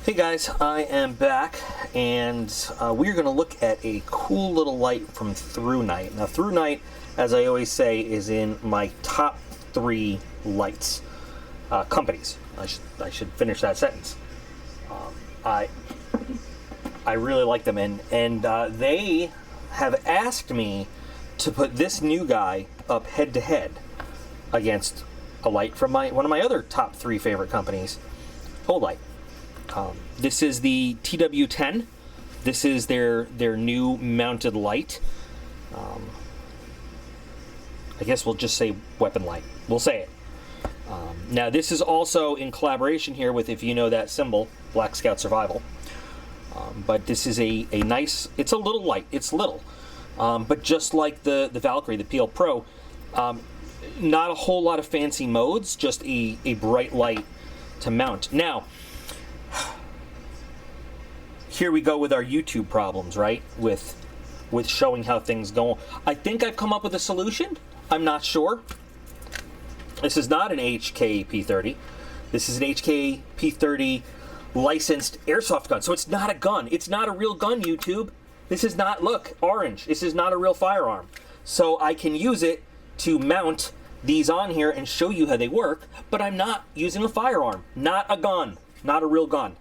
Hey guys, I am back, and we're going to look at a cool little light from Thrunite. Now, Thrunite, as I always say, is in my top 3 lights companies. I should finish that sentence. I really like them, and they have asked me to put this new guy up head-to-head against a light from one of my other top 3 favorite companies, Olight. This is the TW10. This is their new mounted light. I guess we'll just say weapon light. We'll say it. Now this is also in collaboration here with, if you know that symbol, Black Scout Survival. But this is a nice, it's a little light. It's little. But just like the Valkyrie, the PL Pro, not a whole lot of fancy modes, just a bright light to mount. Now, here we go with our YouTube problems, right? With showing how things go. I think I've come up with a solution. I'm not sure. This is not an HK P30. This is an HK P30 licensed airsoft gun. So it's not a gun. It's not a real gun, YouTube. This is not, look, orange. This is not a real firearm. So I can use it to mount these on here and show you how they work, but I'm not using a firearm. Not a gun. Not a real gun.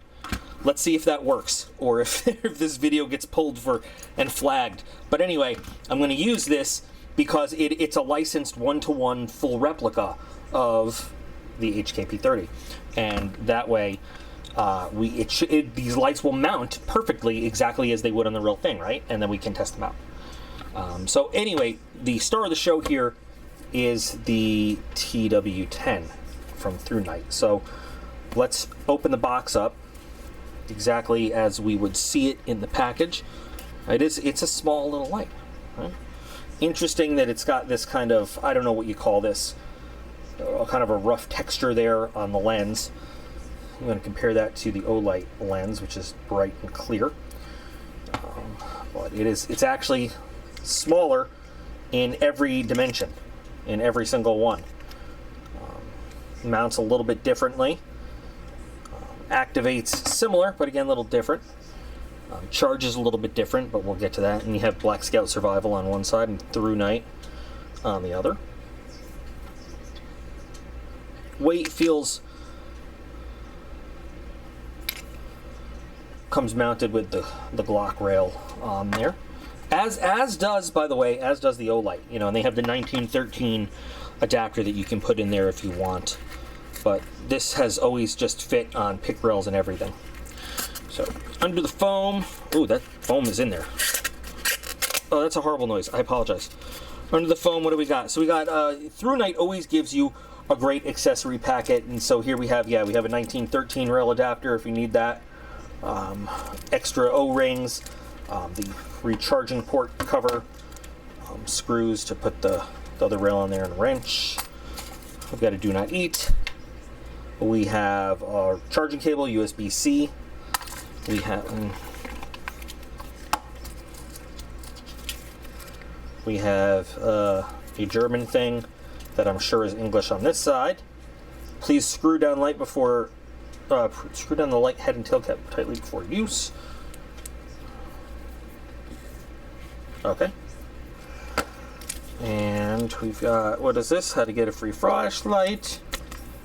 Let's see if that works, or if this video gets pulled and flagged. But anyway, I'm going to use this because it's a licensed one-to-one full replica of the HKP30, and that way these lights will mount perfectly exactly as they would on the real thing, right? And then we can test them out. So anyway, the star of the show here is the TW10 from Thrunite. So let's open the box up exactly as we would see it in the package. It's a small little light, right? Interesting that it's got this kind of, I don't know what you call this, kind of a rough texture there on the lens. I'm going to compare that to the Olight lens, which is bright and clear. But it's actually smaller in every dimension, in every single one. Mounts a little bit differently. Activates similar, but again, a little different. Charges a little bit different, but we'll get to that. And you have Black Scout Survival on one side and Thrunite on the other. Weight comes mounted with the Glock rail on there. As does, by the way, as does the Olight. You know, and they have the 1913 adapter that you can put in there if you want. But this has always just fit on pick rails and everything. So, under the foam, ooh, that foam is in there. Oh, that's a horrible noise, I apologize. Under the foam, what do we got? So we got, Thrunite always gives you a great accessory packet, and so here we have, we have a 1913 rail adapter if you need that. Extra O-rings, the recharging port cover, screws to put the other rail on there, and a wrench. We've got a do not eat. We have our charging cable, USB-C. We have a German thing that I'm sure is English on this side. Please screw down light before screw down the light head and tail cap tightly before use. Okay. And we've got, what is this? How to get a free flashlight.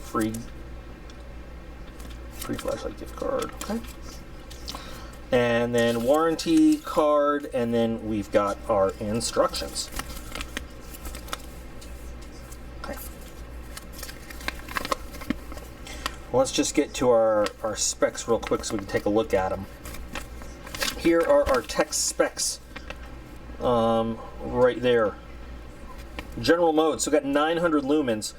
Free flashlight gift card. Okay. And then warranty card, and then we've got our instructions. Okay. Well, let's just get to our specs real quick so we can take a look at them. Here are our text specs right there. General mode, so we've got 900 lumens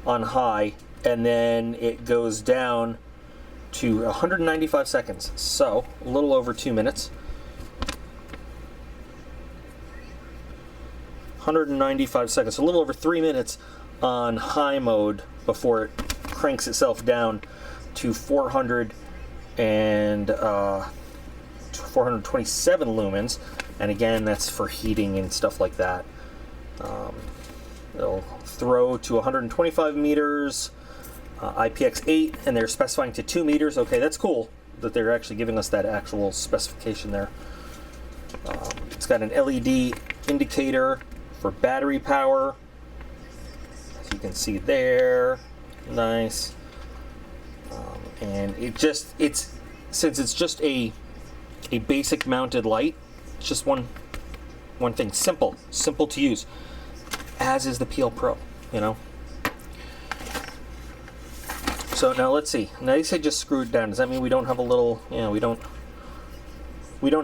on high, and then it goes down to 195 seconds, so a little over 2 minutes. 195 seconds, so a little over 3 minutes on high mode before it cranks itself down to 427 lumens, and again, that's for heating and stuff like that. It'll throw to 125 meters, IPX8, and they're specifying to 2 meters. Okay, that's cool. that they're actually giving us that actual specification there. It's got an LED indicator for battery power, as you can see there. Nice. And since it's just a basic mounted light, it's just one thing, simple to use, as is the PL Pro, you know. So now let's see. Now they say just screw it down. Does that mean we don't have a little? Yeah, we don't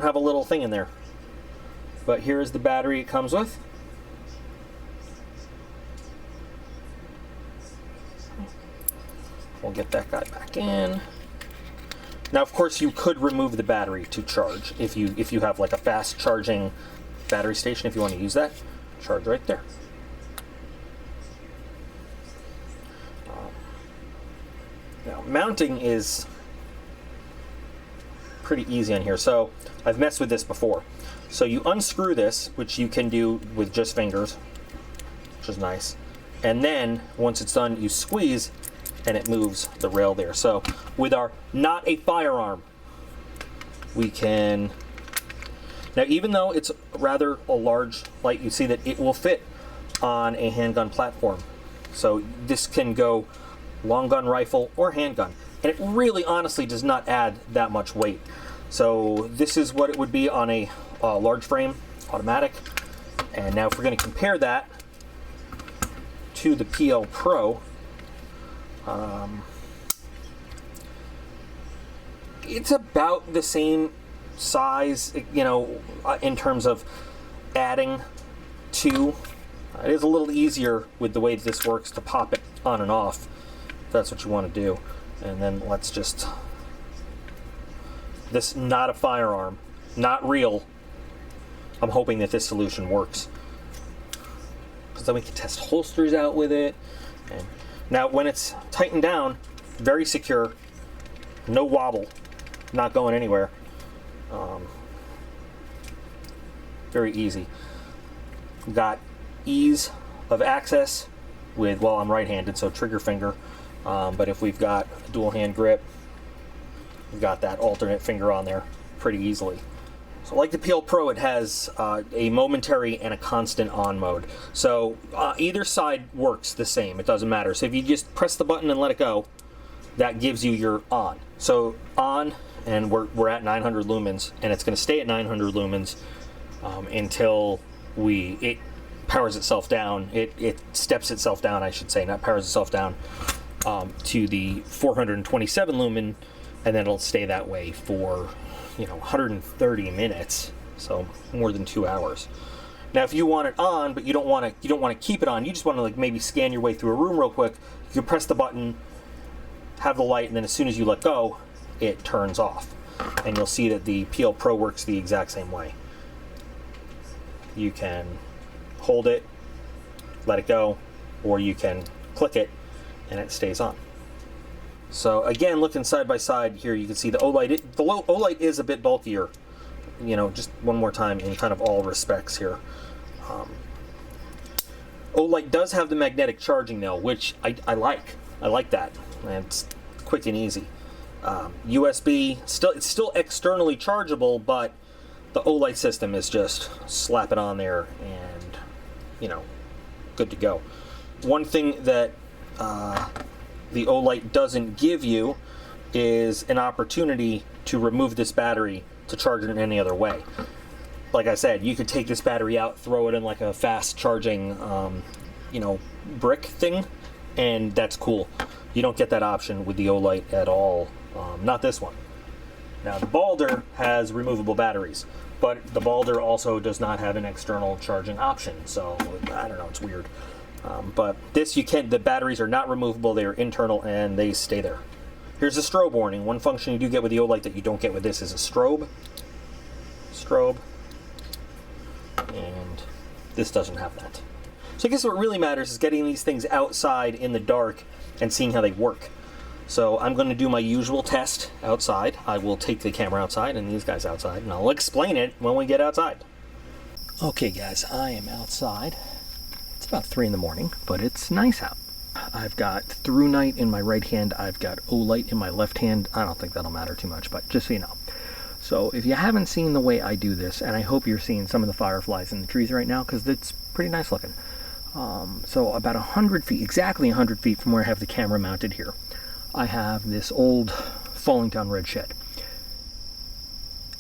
have a little thing in there. But here's the battery it comes with. We'll get that guy back in. Now, of course, you could remove the battery to charge if you have like a fast charging battery station. If you want to use that, charge right there. Now, mounting is pretty easy on here. So I've messed with this before. So you unscrew this, which you can do with just fingers, which is nice. And then once it's done, you squeeze and it moves the rail there. So with our not a firearm, we can, now even though it's rather a large light, you see that it will fit on a handgun platform. So this can go long gun rifle or handgun. And it really honestly does not add that much weight. So this is what it would be on a large frame automatic. And now if we're going to compare that to the PL Pro, it's about the same size, you know, in terms of adding to. It is a little easier with the way this works to pop it on and off, if that's what you want to do. And then let's just, this not a firearm, not real. I'm hoping that this solution works, because then we can test holsters out with it. And now when it's tightened down, very secure, no wobble, not going anywhere. Very easy. Got ease of access with, well, I'm right-handed, so trigger finger. But if we've got a dual hand grip, we've got that alternate finger on there pretty easily. So like the PL Pro, it has a momentary and a constant on mode. So either side works the same, it doesn't matter. So if you just press the button and let it go, that gives you your on. So on, and we're at 900 lumens, and it's going to stay at 900 lumens until it powers itself down. It steps itself down, I should say, not powers itself down, to the 427 lumen, and then it'll stay that way for, you know, 130 minutes, so more than 2 hours. Now, if you want it on, but you don't want to keep it on, you just want to like maybe scan your way through a room real quick, you can press the button, have the light, and then as soon as you let go, it turns off. And you'll see that the PL Pro works the exact same way. You can hold it, let it go, or you can click it and it stays on. So again, looking side by side here, you can see the Olight. The Olight is a bit bulkier, you know, just one more time in kind of all respects here. Olight does have the magnetic charging though, which I like. I like that. And it's quick and easy. USB, it's still externally chargeable, but the Olight system is just slap it on there and, you know, good to go. One thing that the Olight doesn't give you is an opportunity to remove this battery to charge it in any other way. Like I said, you could take this battery out, throw it in like a fast charging, you know, brick thing, and that's cool. You don't get that option with the Olight at all. Not this one. Now the Balder has removable batteries, but the Balder also does not have an external charging option. So I don't know, it's weird. But this, you can, the batteries are not removable, they are internal and they stay there. Here's a strobe warning. One function you do get with the Olight that you don't get with this is a strobe. And this doesn't have that. So I guess what really matters is getting these things outside in the dark and seeing how they work. So I'm going to do my usual test outside. I will take the camera outside and these guys outside, and I'll explain it when we get outside. Okay guys, I am outside. It's about 3 in the morning, but it's nice out. I've got Thrunite in my right hand. I've got Olight in my left hand. I don't think that'll matter too much, but just so you know. So if you haven't seen the way I do this, and I hope you're seeing some of the fireflies in the trees right now, because it's pretty nice looking. So about 100 feet, exactly 100 feet from where I have the camera mounted here, I have this old falling down red shed.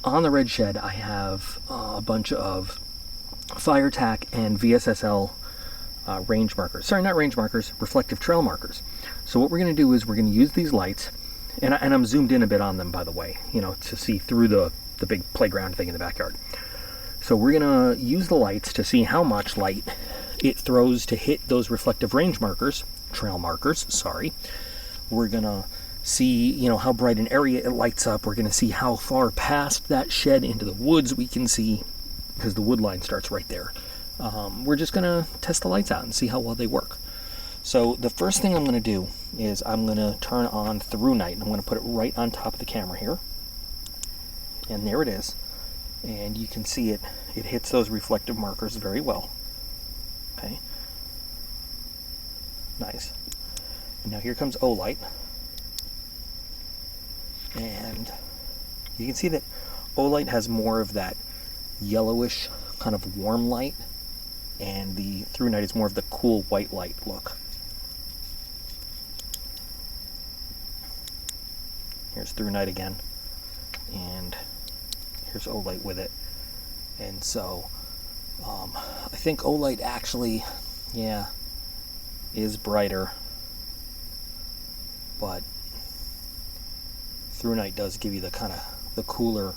On the red shed, I have a bunch of fire tack and VSSL range markers. Sorry, not range markers, reflective trail markers. So what we're going to do is we're going to use these lights, and I'm zoomed in a bit on them, by the way, you know, to see through the big playground thing in the backyard. So we're going to use the lights to see how much light it throws to hit those reflective range markers, trail markers, sorry. We're going to see, you know, how bright an area it lights up. We're going to see how far past that shed into the woods we can see, because the wood line starts right there. We're just going to test the lights out and see how well they work. So the first thing I'm going to do is I'm going to turn on Thrunite, and I'm going to put it right on top of the camera here. And there it is. And you can see it hits those reflective markers very well. Okay. Nice. And now here comes Olight. And you can see that Olight has more of that yellowish kind of warm light, and the Thrunite is more of the cool white light look. Here's Thrunite again, and here's Olight with it. And so I think Olight actually, yeah, is brighter, but Thrunite does give you the kind of the cooler,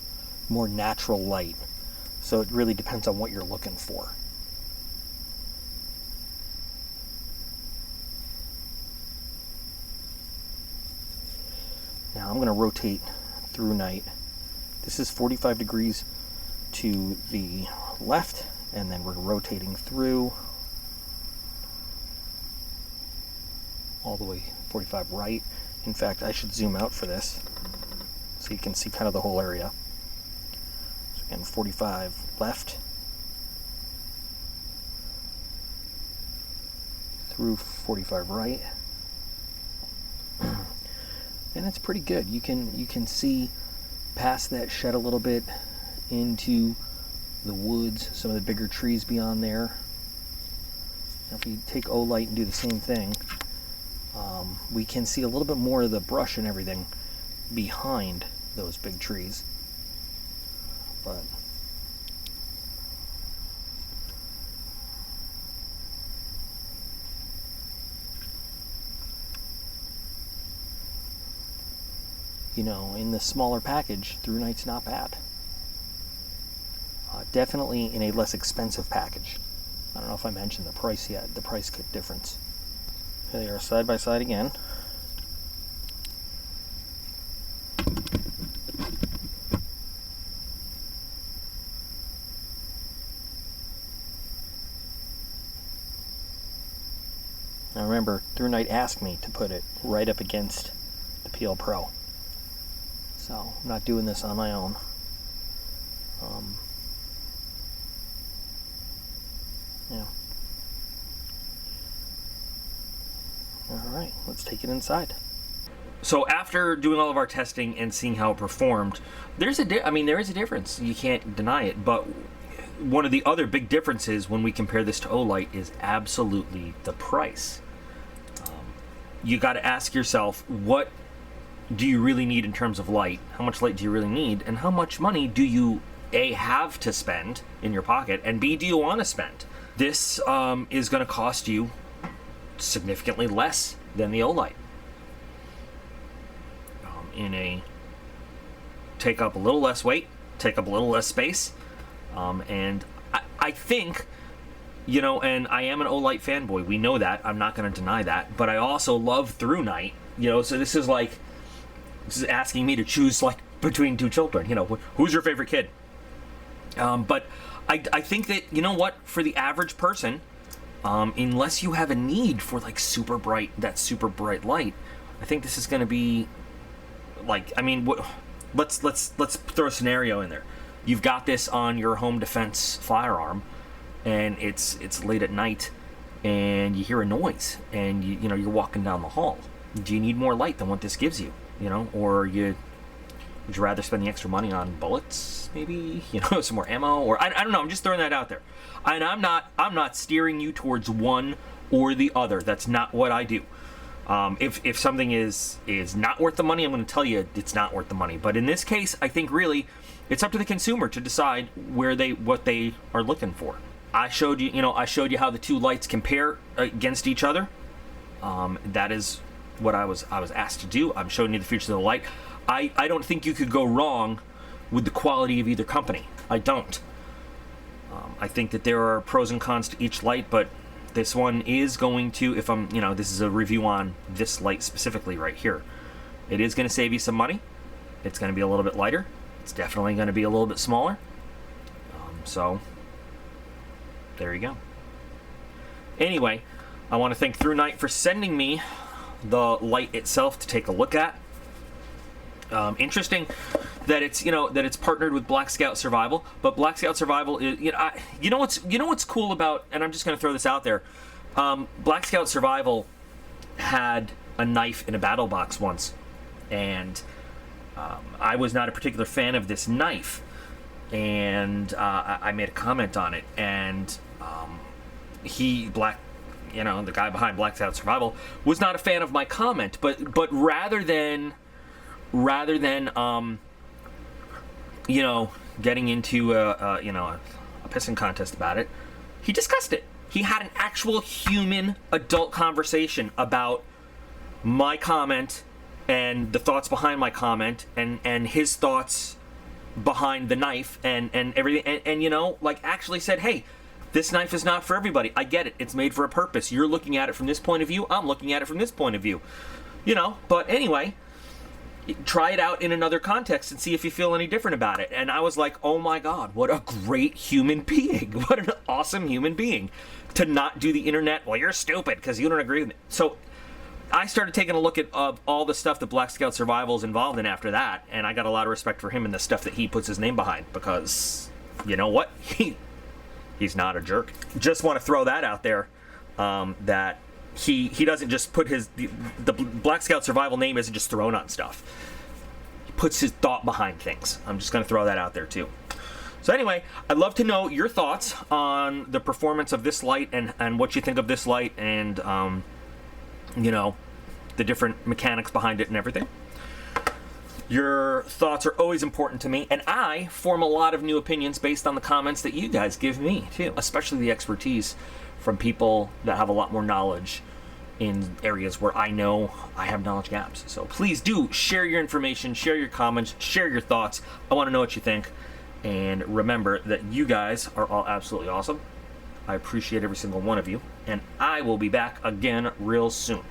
more natural light. So it really depends on what you're looking for. Now I'm going to rotate Thrunite. This is 45 degrees to the left, and then we're rotating through all the way 45 right. In fact, I should zoom out for this so you can see kind of the whole area. So again, 45 left through 45 right. And it's pretty good. You can see past that shed a little bit into the woods, some of the bigger trees beyond there. Now if you take Olight and do the same thing, we can see a little bit more of the brush and everything behind those big trees. But you know, in the smaller package, Thrunite's not bad. Definitely in a less expensive package. I don't know if I mentioned the price yet, the price difference. Here they are side by side again. Now remember, Thrunite asked me to put it right up against the PL Pro. So I'm not doing this on my own. Yeah. Alright, let's take it inside. So after doing all of our testing and seeing how it performed, there is a difference. You can't deny it, but one of the other big differences when we compare this to Olight is absolutely the price. You got to ask yourself, what do you really need in terms of light? How much light do you really need? And how much money do you, A, have to spend in your pocket, and B, do you want to spend? This is going to cost you significantly less than the Olight. Take up a little less weight, take up a little less space, and I think, you know, and I am an Olight fanboy, we know that, I'm not going to deny that, but I also love Thrunite, you know, so this is asking me to choose, like, between two children, you know, who's your favorite kid? But I think that, you know what, for the average person, unless you have a need for, like, super bright light, I think this is going to be, like, I mean, let's throw a scenario in there. You've got this on your home defense firearm, and it's late at night, and you hear a noise, and you know, you're walking down the hall. Do you need more light than what this gives you? You know, or would you rather spend the extra money on bullets, maybe? You know, some more ammo, or I don't know. I'm just throwing that out there, and I'm not steering you towards one or the other. That's not what I do. If something is not worth the money, I'm going to tell you it's not worth the money. But in this case, I think really it's up to the consumer to decide what they are looking for. I showed you how the two lights compare against each other. That is what I was asked to do. I'm showing you the features of the light. I don't think you could go wrong with the quality of either company. I don't. I think that there are pros and cons to each light, but this one is going to, this is a review on this light specifically right here. It is going to save you some money. It's going to be a little bit lighter. It's definitely going to be a little bit smaller. So, there you go. Anyway, I want to thank Thrunite for sending me the light itself to take a look at. Interesting that it's partnered with Black Scout Survival, but Black Scout Survival is what's cool about, and I'm just going to throw this out there. Black Scout Survival had a knife in a battle box once, and I was not a particular fan of this knife, and I made a comment on it, and the guy behind Black Scout Survival was not a fan of my comment, but rather than getting into a pissing contest about it, he discussed it. He had an actual human adult conversation about my comment and the thoughts behind my comment and his thoughts behind the knife and everything, and actually said, hey, this knife is not for everybody. I get it. It's made for a purpose. You're looking at it from this point of view. I'm looking at it from this point of view. But anyway, try it out in another context and see if you feel any different about it. And I was like, oh my God, what a great human being. What an awesome human being to not do the internet. Well, you're stupid because you don't agree with me. So I started taking a look at all the stuff that Black Scout Survival is involved in after that. And I got a lot of respect for him and the stuff that he puts his name behind, because you know what? He's not a jerk. Just want to throw that out there, that he doesn't just put the Black Scout Survival name isn't just thrown on stuff. He puts his thought behind things. I'm just going to throw that out there too. So anyway, I'd love to know your thoughts on the performance of this light and what you think of this light and the different mechanics behind it and everything. Your thoughts are always important to me, and I form a lot of new opinions based on the comments that you guys give me too, especially the expertise from people that have a lot more knowledge in areas where I know I have knowledge gaps. So please do share your information, share your comments, share your thoughts. I want to know what you think. And remember that you guys are all absolutely awesome. I appreciate every single one of you. And I will be back again real soon.